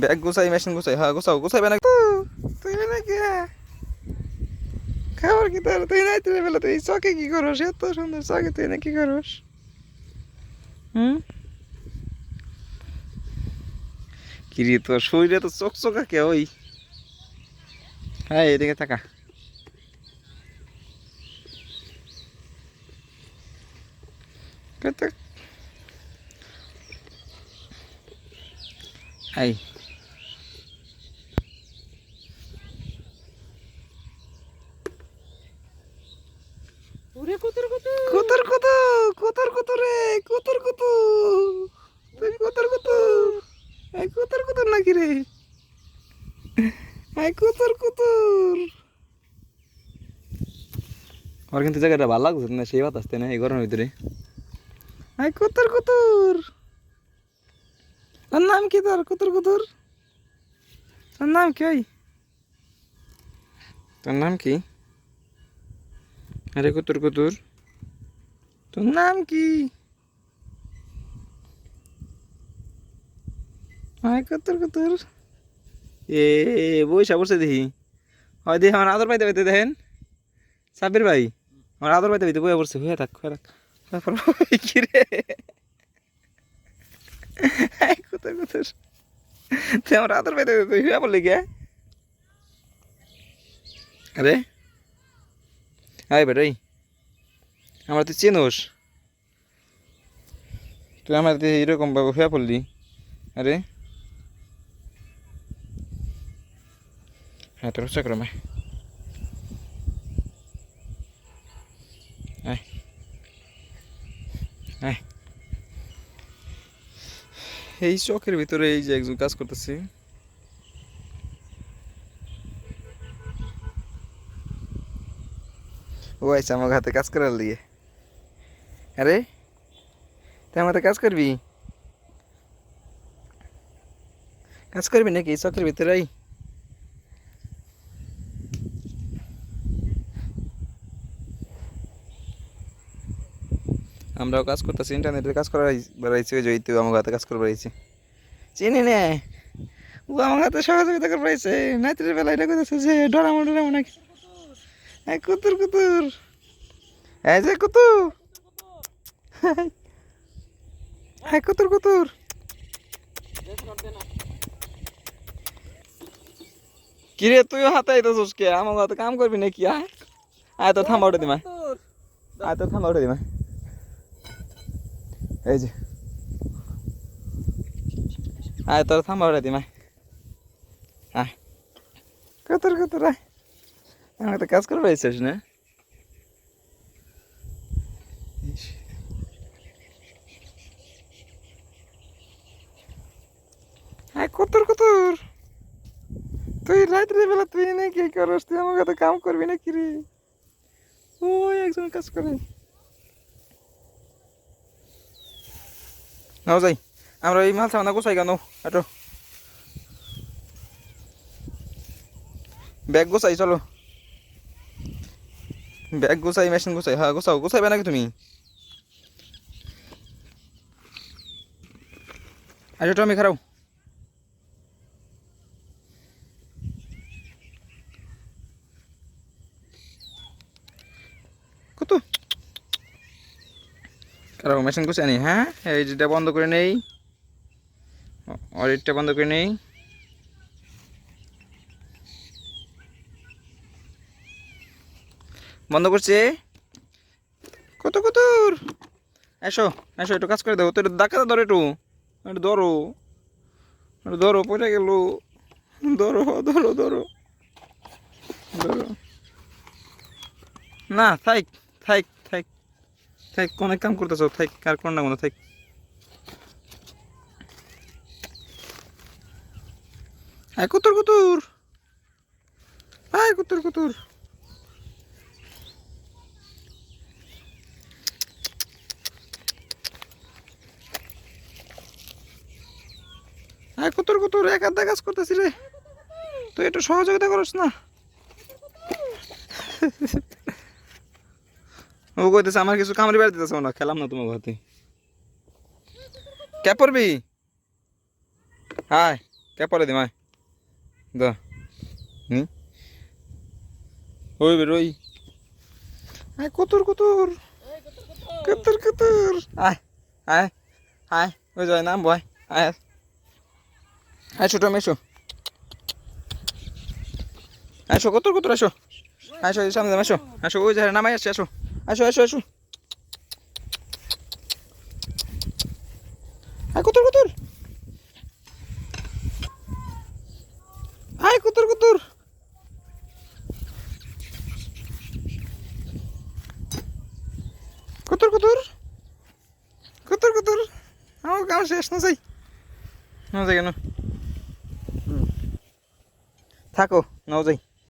Bag গোছাই machine গোছাই, হ্যাঁ গোছাও, গোছাইবে না তুই নাকি? খাবার কি তোর? তুই নাই তুই বেলা তুই চকে কি করস? এত সুন্দর চকে তুই না কি করস? হুম, কিরে তোর শরীরে তো চকচকা কে ওই? হ্যাঁ এদিকে থাকা। হাই ওরে কুতুর কুতুর কুতুর কুতু, কুতুর কুতু রে, কুতুর কুতু, তুই কুতুর কুতু, এই কুতুর কুতুর নাকি রে? এই কুতুর কুতুর। আমার কিন্তু জায়গাটা ভালো লাগছে না, সেই বাতাস তাই না এই গরমের ভিতরে? এই কুতুর কুতুর, তোর নাম কি? তোর কুতুর কুতুর, তোর নাম কি? ওই তোর নাম কি? আরে কুতুর কুতুর, তোর নাম কি? আয় কুতুর কুতুর। এ বইসা বসে দেখি, হয় দেখি আমার আদর পাইতে পাইতে দেখেন সাব্বির ভাই, আমার আদর পাইতে পাইতে বইয়া পড়ছে, হয়ে থাক হয়ে থাক। তারপর কি রে? কুতুর কুতুর, তুই আমার আদর পাইতে পাইতে তুই হয়ে পড়লি কে? আরে হাই বেটাই, আমার তুই চেনোস? তুই আমার এরকম ভাবে হয়ে পড়লি? আরে হ্যাঁ তোর চক্র মা, আয় আয়। এই চকের ভিতরে এই যে একজন কাজ করতেছি। ও আইসা আমার হাতে কাজ করার লিগে। আরে তুই আমার হাতে কাজ করবি? কাজ করবি নাকি এই চকের ভিতরে? আমরাও কাজ করতেছি, ইন্টারনেটে কাজ করা বেড়াইছি, ওই যে তুই আমার হাতে কাজ করে বেড়াইছি। চিনি নে, ও আমার হাতে সহযোগিতা করে বেড়াইছে। নাতির বেলা এটা করতেছে যে ডরামো ডরামো নাকি? এই কুতুর কুতুর, এই যে কুতু, হ্যাঁ কুতুর কুতুর। কিরে তুইও হাতে আইতেছিস কে? আমার হাতে কাম করবি নাকি? আয় আয় তো থামা উঠে দিমা, আয় তো থামা উঠে দিমা। এই যে আয় তোর থামা উঠে দিমা, আয় কুতুর কুতুর আয়। আমার তো কাজ করে পাইছিস না? আয় কুতুর কুতুর, তুই রাত্রে বেলা তুই না কি করস? তুই আমার কাছে কাম করবি না কি রে? ওই একজন কাজ করে। নাও যাই, আমরা এই মাল সামানা গোছাই কেন? এটো ব্যাগ গোছাই, চলো ব্যাগ গোছাই মেশিন গোছাই, হ্যাঁ গোছাও, গোছাইবে নাকি তুমি? আচ্ছা টমি খারাও, কত খারাও মেশিন গোছাই নি? হ্যাঁ এই যেটা বন্ধ করে নেই, অডিটটা বন্ধ করে নেই। বন্ধ করছে। কত কতুর, এসো এসো, একটু কাজ করে দেবো তো, একটু ধাক্কা ধরো, একটু একটু ধরো, একটু ধরো, পড়ে গেল, ধরো ধরো ধরো ধরো। না থাক থাক থাক থাক, অনেক কাম করতেছ, থাক আর কোন না কোনো থাক। আয় কুতুর কুতুর, আয় কুতুর কুতুর, আয় কুতুর কুতুর, এক আধা কাজ করতেছি রে, তুই একটু সহযোগিতা করিস না? ও কইতেছে আমার কিছু কামড়ি বেড়ে দিতেছে না, খেলাম না তোমার ঘরে। কে পড়বি? হায় কে পরে দিমায় দা নি ওই বেরোই আয় কুতুর কুতুর কুতুর কুতুর আয় আয় আয় ওই যায় নাম বয় আয় আয় ছোট মেশো আসো কুতুর কুতুর আসো আসো এই সামনে আসো আসো ওই যায় নামাই আসছে আসো আসো আসো আসো আয় কুতুর কুতুর আয় কুতুর কুতুর কুতুর কুতুর কুতুর কুতুর আমার কাম শেষ না যাই না যাই কেন থাকো নাও যাই